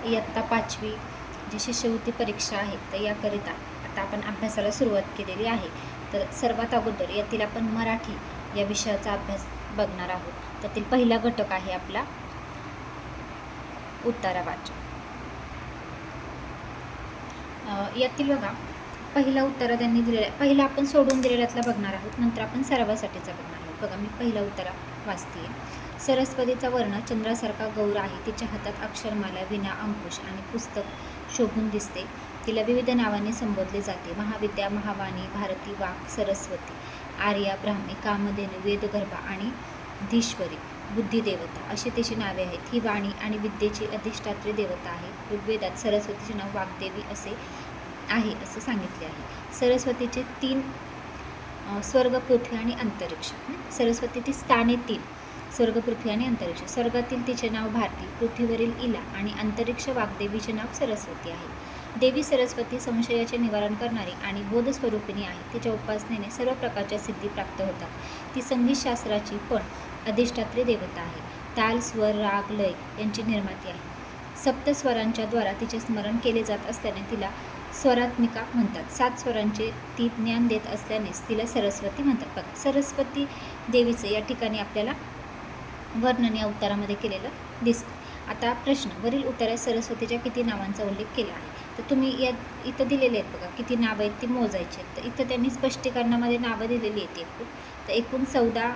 इयत्ता 5वी जी शिष्यवृत्ती परीक्षा आहे तर याकरिता आता आपण अभ्यासाला सुरुवात केलेली आहे. तर सर्वात अगोदर यातील आपण मराठी या विषयाचा अभ्यास बघणार आहोत. त्यातील पहिला घटक आहे आपला उत्तरावाचक. यातील बघा पहिला उत्तरा त्यांनी दिलेला, पहिला आपण सोडून दिलेल्यातला बघणार आहोत, नंतर आपण सरावासाठीचा बघणार आहोत. बघा मी पहिला उत्तरा वाचते. सरस्वतीचा वर्ण चंद्रासारखा गौर आहे. तिच्या हातात अक्षरमाला, विना, अंकुश आणि पुस्तक शोभून दिसते. तिला विविध नावांनी संबोधले जाते. महाविद्या, महावाणी, भारती, वाक, सरस्वती, आर्या, ब्राह्मी, कामधेनू, वेदगर्भा आणि धीश्वरी, बुद्धिदेवता अशी तिची नावे आहेत. ही वाणी आणि विद्येची अधिष्ठात्री देवता आहे. ऋग्वेदात सरस्वतीचे नाव वाग्देवी असे आहे असं सांगितले आहे. सरस्वतीचे 3 स्वर्ग, पृथ्वी आणि अंतरिक्ष. सरस्वतीची स्थाने 3 स्वर्ग, पृथ्वी आणि अंतरिक्ष. स्वर्गातील तिचे नाव भारती, पृथ्वीवरील इला आणि अंतरिक्ष वाग्देवीचे नाव सरस्वती आहे. देवी सरस्वती संशयाचे निवारण करणारी आणि बोधस्वरूपिणी आहे. तिच्या उपासनेने सर्व प्रकारच्या सिद्धी प्राप्त होतात. ती संगीतशास्त्राची पण अधिष्ठात्री देवता आहे. ताल, स्वर, राग, लय यांची निर्माती आहे. सप्तस्वरांच्या द्वारा तिचे स्मरण केले जात असल्याने तिला स्वरात्मिका म्हणतात. 7 स्वरांचे ती ज्ञान देत असल्यानेच तिला सरस्वती म्हणतात. बघा सरस्वती देवीचं या ठिकाणी आपल्याला वर्णन या उत्तरामध्ये केलेलं दिसतं. आता प्रश्न, वरील उत्तरात सरस्वतीच्या किती नावांचा उल्लेख केला आहे? तर तुम्ही इथं दिलेले आहेत बघा किती नावं आहेत ती मोजायची आहेत. तर इथं त्यांनी स्पष्टीकरणामध्ये नावं दिलेली आहेत एकूण. तर एकूण 14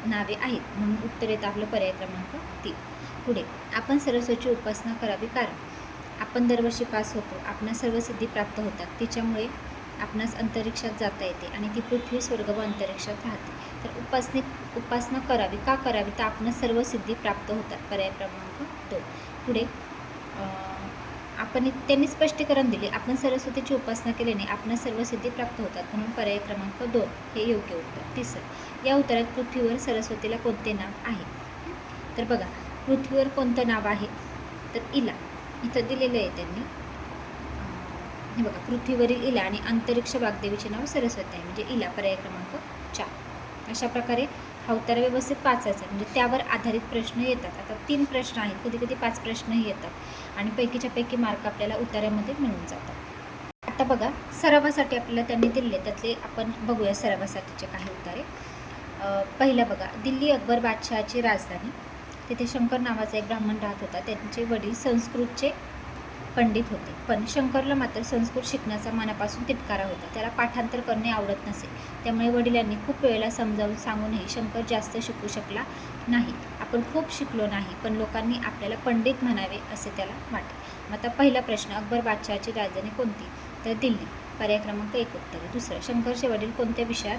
नावे आहेत, म्हणून उत्तर येतं आपलं पर्याय क्रमांक 3. पुढे, आपण सरस्वतीची उपासना करावी कारण आपण दरवर्षी पास होतो. आपणास सर्व सिद्धी प्राप्त होतात. तिच्यामुळे आपणास अंतरिक्षात जाता येते आणि ती पृथ्वी, स्वर्ग व अंतरिक्षात राहते. तर उपासना करावी का करावी? तर आपणास सर्व सिद्धी प्राप्त होतात. पर्याय क्रमांक 2. पुढे त्यांनी स्पष्टीकरण दिले, आपण सरस्वतीची उपासना केल्याने आपणास सर्व सिद्धी प्राप्त होतात, म्हणून पर्याय क्रमांक 2 हे योग्य उत्तर. 3. या उत्तरात पृथ्वीवर सरस्वतीला कोणते नाव आहे? तर बघा पृथ्वीवर कोणतं नाव आहे? तर इला इथं दिलेलं आहे त्यांनी. हे बघा पृथ्वीवरील इला आणि अंतरिक्ष वाग्देवीचे नाव सरस्वती आहे, म्हणजे इला. पर्याय क्रमांक 4. अशा प्रकारे हा उत्तर व्यवस्थित वाचायचा, म्हणजे त्यावर आधारित प्रश्न येतात. आता 3 प्रश्न आहेत, कधी कधी 5 प्रश्नही येतात आणि पैकीच्या पैकी मार्क आपल्याला उत्तरामध्ये मिळून जातात. आता बघा सरावासाठी आपल्याला त्यांनी दिले, त्यातले आपण बघूया सरावासाठीचे काही उत्तरे. पहिलं बघा, दिल्ली अकबर बादशहाची राजधानी. तिथे शंकर नावाचा एक ब्राह्मण राहत होता. त्यांचे वडील संस्कृतचे पंडित होते, पण शंकरला मात्र संस्कृत शिकण्याचा मनापासून तिटकारा होता. त्याला पाठांतर करणे आवडत नसे. त्यामुळे वडिलांनी खूप वेळेला समजावून सांगूनही शंकर जास्त शिकू शकला नाही. आपण खूप शिकलो नाही, पण लोकांनी आपल्याला पंडित म्हणावे असे त्याला वाटे. मग आता पहिला प्रश्न, अकबर बादशहाची राजधानी कोणती? तर दिल्ली. पर्याय क्रमांक 1 उत्तर. दुसरं, शंकरचे वडील कोणत्या विषयात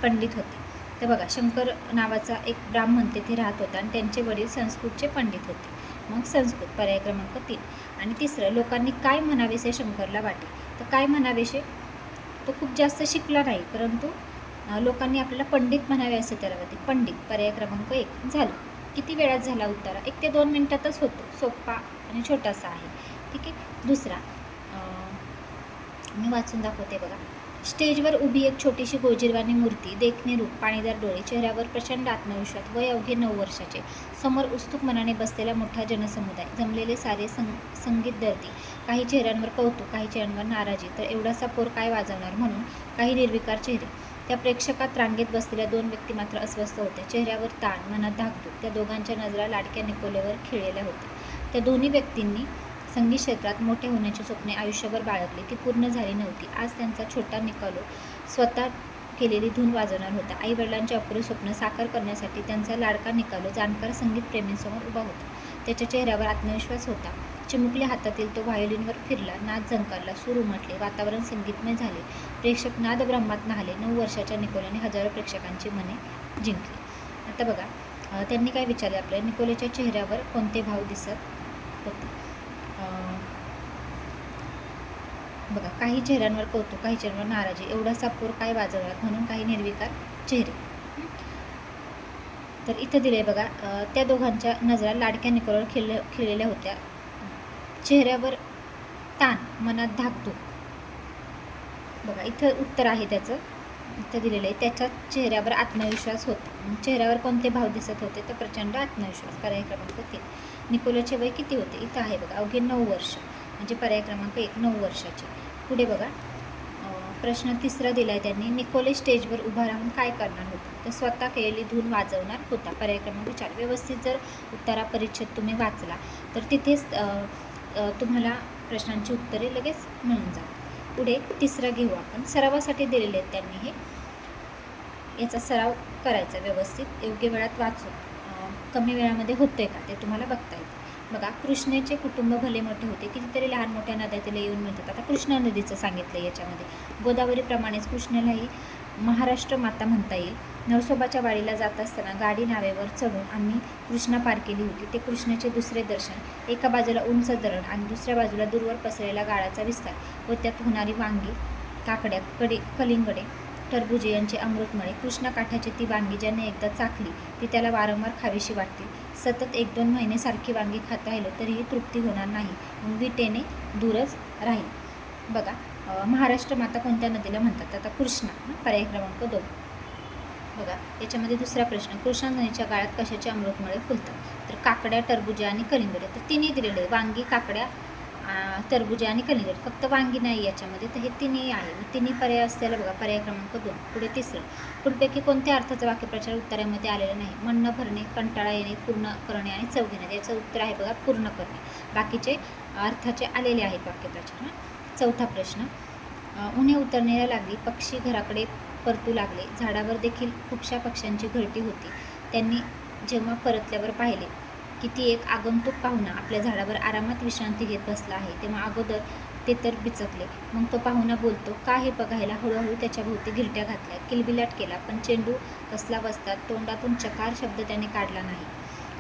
पंडित होते? तर बघा शंकर नावाचा एक ब्राह्मण तिथे राहत होता आणि त्यांचे वडील संस्कृतचे पंडित होते, मग संस्कृत. पर्याय क्रमांक 3. आणि तिसरं, लोकांनी काय म्हणावेसे शंकरला वाटे? तर काय म्हणावेसे, तो खूप जास्त शिकला नाही, परंतु लोकांनी आपल्याला पंडित म्हणावे असे त्याला वाटते. पंडित. पर्याय क्रमांक 1 झालं. किती वेळात झाला उत्तर? 1 ते 2 मिनिटातच होतो. सोपा आणि छोटासा आहे. ठीक आहे. दुसरा मी वाचून दाखवते बघा. स्टेजवर उभी एक छोटीशी गोजीरवाणी मूर्ती, देखणे रूप, पाणीदार डोळे, चेहऱ्यावर प्रचंड आत्मविश्वास, वय अवघे 9 वर्षाचे. समोर उत्सुक मनाने बसलेला मोठा जनसमुदाय, जमलेले सारे संगीत दर्दी. काही चेहऱ्यांवर कौतुक, काही चेहऱ्यांवर नाराजी. तर एवढासा पोर काय वाजवणार म्हणून काही निर्विकार चेहरे. त्या प्रेक्षकात रांगेत बसलेल्या 2 व्यक्ती मात्र अस्वस्थ होत्या. चेहऱ्यावर ताण, मनात धाकधूक. त्या दोघांच्या नजरा लाडक्या निकोलेवर खिळलेल्या होत्या. त्या दोन्ही व्यक्तींनी संगीत क्षेत्रात मोठे होण्याची स्वप्ने आयुष्यभर बाळगली, ती पूर्ण झाली नव्हती. आज त्यांचा छोटा निकोलो स्वतः केलेली धून वाजवणार होता. आईवडिलांचे अपुरे स्वप्न साकार करण्यासाठी त्यांचा लाडका निकोलो जाणकार संगीतप्रेमींसमोर उभा होता. त्याच्या चेहऱ्यावर आत्मविश्वास होता. चिमुकल्या हातातील तो व्हायोलिनवर फिरला, नाद झंकारला, सूर उमटले, वातावरण संगीतमय झाले. प्रेक्षक नादब्रह्मात न्हाले. 9 वर्षाच्या निकोलोने हजारो प्रेक्षकांची मने जिंकली. आता बघा त्यांनी काय विचारले आपल्याला, निकोलोच्या चेहऱ्यावर कोणते भाव दिसत होते? बघा काही चेहऱ्यांवर कौतुक, काही चेहऱ्यांवर नाराजी. एवढासा पोर काय वाजवणार म्हणून काही निर्विकार चेहरे. तर इथं दिले बघा त्या दोघांच्या नजरा लाडक्या निकोलवर खिळलेल्या होत्या. चेहऱ्यावर ताण, मनात धाकधूक. बघा इथं उत्तर आहे त्याचं, इथं दिलेलं आहे. त्याच्या चेहऱ्यावर आत्मविश्वास होता. चेहऱ्यावर कोणते भाव दिसत होते? तर प्रचंड आत्मविश्वास. पर्याय क्रमांक 3. निकोलाचे वय किती होते? इथं आहे बघा, अवघे 9 वर्ष, म्हणजे पर्याय क्रमांक 1 9 वर्षाचे. पुढे बघा, प्रश्न तिसरा दिला आहे त्यांनी, निकोले स्टेजवर उभा राहून काय करणार होता? तर स्वतः केलेली धून वाजवणार होता. पर्याय क्रमांक 4. व्यवस्थित जर उत्तरा परिच्छेद तुम्ही वाचला तर तिथेच तुम्हाला प्रश्नांची उत्तरे लगेच मिळून जातात. पुढे तिसरा घेऊ आपण, सरावासाठी दिलेले आहेत त्यांनी हे. याचा सराव करायचा व्यवस्थित, योग्य वेळात वाचून. कमी वेळामध्ये होतंय का ते तुम्हाला बघता येतं. बघा, कृष्णेचे कुटुंब भले मोठे होते, कितीतरी लहान मोठ्या नद्या तिला येऊन मिळतात. आता कृष्णा नदीचं सांगितलं याच्यामध्ये. गोदावरीप्रमाणेच कृष्णेलाही महाराष्ट्र माता म्हणता येईल. नरसोबाच्या वाडीला जात असताना गाडी नावेवर चढून आम्ही कृष्णा पार केली होती. ते कृष्णेचे दुसरे दर्शन. एका बाजूला उंच धरण आणि दुसऱ्या बाजूला दूरवर पसरलेला गाळाचा विस्तार व त्यात होणारी वांगी, काकड्या, कलिंगडे, टरबुजे यांचे अमृतमळे. कृष्णा काठाची ती वांगी ज्याने एकदा चाखली ती त्याला वारंवार खावीशी वाटतील. सतत 1-2 महिने सारखी वांगी खात राहिलो तरीही तृप्ती होणार नाही, विटेने दूरच राहील. बघा, महाराष्ट्र माता कोणत्या नदीला म्हणतात? आता कृष्णा, पर्याय क्रमांक 2. बघा, याच्यामध्ये दुसरा प्रश्न, कृष्णा नदीच्या गाळात कशाचे अमृतमळे फुलतात? तर काकड्या, टरबुजे आणि कलिंगडे. तर तिन्ही दिलेले, वांगी, काकड्या, टरबुजे आणि कलिंगड. फक्त वांगी नाही याच्यामध्ये, तर हे तिन्ही आहे. तिन्ही पर्याय असलेला बघा, पर्याय क्रमांक 2. पुढे तिसरं, पुढपैकी कोणत्या अर्थाचा वाक्यप्रचार उत्तरामध्ये आलेला नाही? मन न भरणे, कंटाळा येणे, पूर्ण करणे आणि चव घेणे. याचं उत्तर आहे बघा, पूर्ण करणे. बाकीचे अर्थाचे आलेले आहेत वाक्यप्रचार. चौथा प्रश्न, उन्हे उतरण्याला लागली, पक्षी घराकडे परतू लागले, झाडावर देखील खूपशा पक्ष्यांची घरटी होती. त्यांनी जेव्हा परतल्यावर पाहिले की ती एक आगंतुक पाहुणा आपल्या झाडावर आरामात विश्रांती घेत बसला आहे, तेव्हा अगोदर ते तर बिचकले. मग तो पाहुणा बोलतो का हे बघायला हळूहळू त्याच्या भोवती घिरट्या घातल्या, किलबिलाट केला, पण चेंडू कसला बसतात, तोंडातून चकार शब्द त्याने काढला नाही.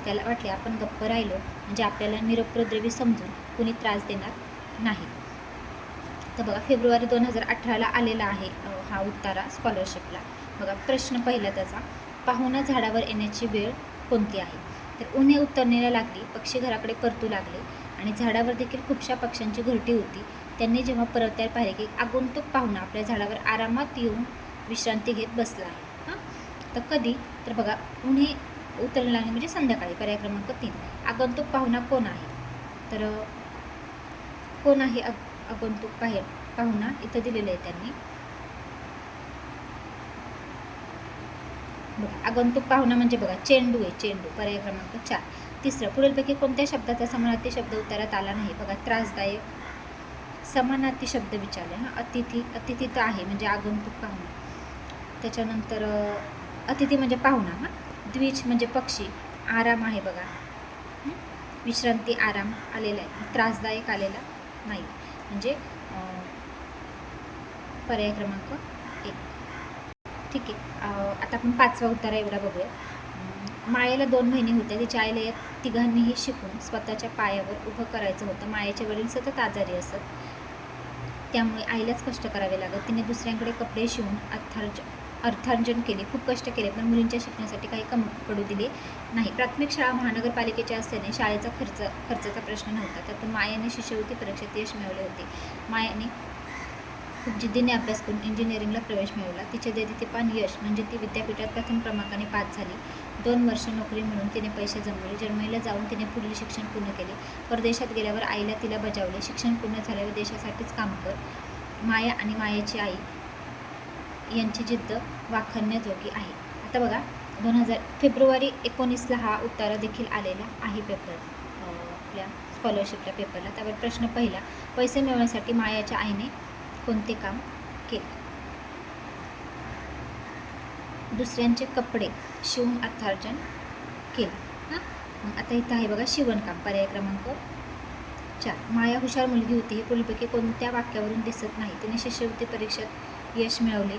त्याला वाटले आपण गप्प राहिलो म्हणजे आपल्याला निरुपद्रवी समजून कुणी त्रास देणार नाही. तर बघा, फेब्रुवारी 2018ला आलेला आहे हा उत्तारा स्कॉलरशिपला. बघा, प्रश्न पहिला त्याचा, पाहुणा झाडावर येण्याची वेळ कोणती आहे? तर उन्हे उतरण्याला लागली, पक्षी घराकडे परतू लागले आणि झाडावर देखील खूपशा पक्ष्यांची घरटी होती. त्यांनी जेव्हा परतल्यावर पाहिले की आगंतुक पाहुणा आपल्या झाडावर आरामात येऊन विश्रांती घेत बसला आहे. तर कधी? तर बघा, उन्हे उतरण्याला लागले म्हणजे संध्याकाळी. पर्याय क्रमांक 3. आगंतुक पाहुणा कोण आहे? तर कोण आहे आगंतुक पाहुणा? इथं दिलेलं आहे त्यांनी. बघा, आगंतुक पाहुणा म्हणजे बघा, चेंडू आहे, चेंडू. पर्याय क्रमांक 4. तिसरं, पुढीलपैकी कोणत्या शब्दाचा समानार्थी शब्द उत्तरात आला नाही? बघा, त्रासदायक. समानार्थी शब्द विचारले. अतिथी. अतिथी तर आहे म्हणजे आगंतुक पाहुणा. त्याच्यानंतर अतिथी म्हणजे पाहुणा. द्विज म्हणजे पक्षी. आराम आहे बघा, विश्रांती, आराम आलेला आहे. त्रासदायक आलेला नाही, म्हणजे पर्याय क्रमांक 1. ठीक आहे. आता आपण 5वा उत्तरा एवढा बघूया. मायेला 2 महिने होते. तिच्या आईला या तिघांनीही शिकून स्वतःच्या पायावर उभं करायचं होतं. मायेचे वडील सतत आजारी असत, त्यामुळे आईलाच कष्ट करावे लागत. तिने दुसऱ्यांकडे कपडे शिवून अर्थार्जन केले, खूप कष्ट केले, पण मुलींच्या शिकण्यासाठी काही कमी पडू दिले नाही. प्राथमिक शाळा महानगरपालिकेच्या असल्याने शाळेचा खर्चाचा प्रश्न नव्हता. त्यातून मायाने शिष्यवृत्ती परीक्षेत यश मिळवले होते. मायाने खूप जिद्दीने अभ्यास करून इंजिनिअरिंगला प्रवेश मिळवला. तिचे दैदिप्यमान यश म्हणजे ती विद्यापीठात प्रथम क्रमांकाने पास झाली. 2 वर्ष नोकरी मिळून तिने पैसे जमवले. जर्मनीला जाऊन तिने पुढील शिक्षण पूर्ण केले. परदेशात गेल्यावर आईला तिला बजावले, शिक्षण पूर्ण झाल्यावर देशासाठीच काम कर. माया आणि मायेची आई यांची जिद्द वाखाणण्याजोगी आहे. आता बघा, फेब्रुवारी 19ला हा उत्तारा देखील आलेला आहे पेपर, आपल्या स्कॉलरशिपच्या पेपरला. त्यावर प्रश्न पहिला, पैसे मिळवण्यासाठी मायाच्या आईने कोणते काम केले? दुसऱ्यांचे कपडे शिवून अर्थार्जन केले. मग आता इथं आहे बघा, शिवणकाम. पर्याय क्रमांक 4. माया हुशार मुलगी होती हे पुढीलपैकी कोणत्या वाक्यावरून दिसत नाही? तिने शिष्यवृत्ती परीक्षेत यश मिळवले,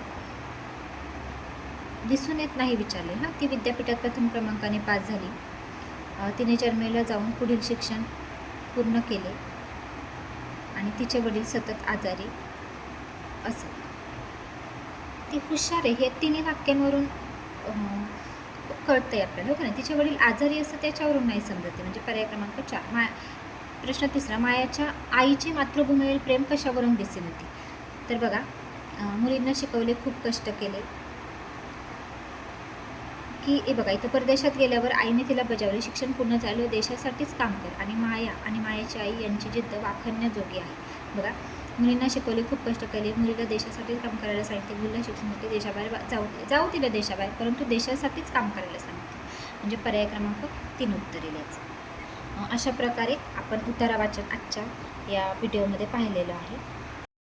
दिसून येत नाही विचारले. ती विद्यापीठात प्रथम क्रमांकाने पास झाली. तिने जर्मनीला जाऊन पुढील शिक्षण पूर्ण केले आणि तिचे वडील सतत आजारी असत. ती हुशार आहे हे तिन्ही वाक्यांवरून कळतंय आपल्याला, हो का नाही? तिचे वडील आजारी असतं त्याच्यावरून नाही समजते, म्हणजे पर्याय क्रमांक 4. प्रश्न तिसरा, मायाच्या आईचे मातृभूमीवरील प्रेम कशावरून दिसून येते? तर बघा, मुलींना शिकवले, खूप कष्ट केले, की हे बघा इथं परदेशात गेल्यावर आईने तिला बजावले, शिक्षण पूर्ण झालं, देशासाठीच काम कर. आणि माया आणि मायाची आई यांची जिद्द वाखाणण्याजोगी आहे. बघा, मुलींना शिकवले, खूप कष्ट केले, मुलीला देशासाठीच काम करायला सांगितले, मुलीला शिक्षणासाठी देशाबाहेर जाऊ दिलं देशाबाहेर, परंतु देशासाठीच काम करायला सांगितले. म्हणजे पर्याय क्रमांक 3 उत्तर येईल याचं. अशा प्रकारे आपण उतारा वाचन आजच्या या व्हिडिओमध्ये पाहिलेलं आहे.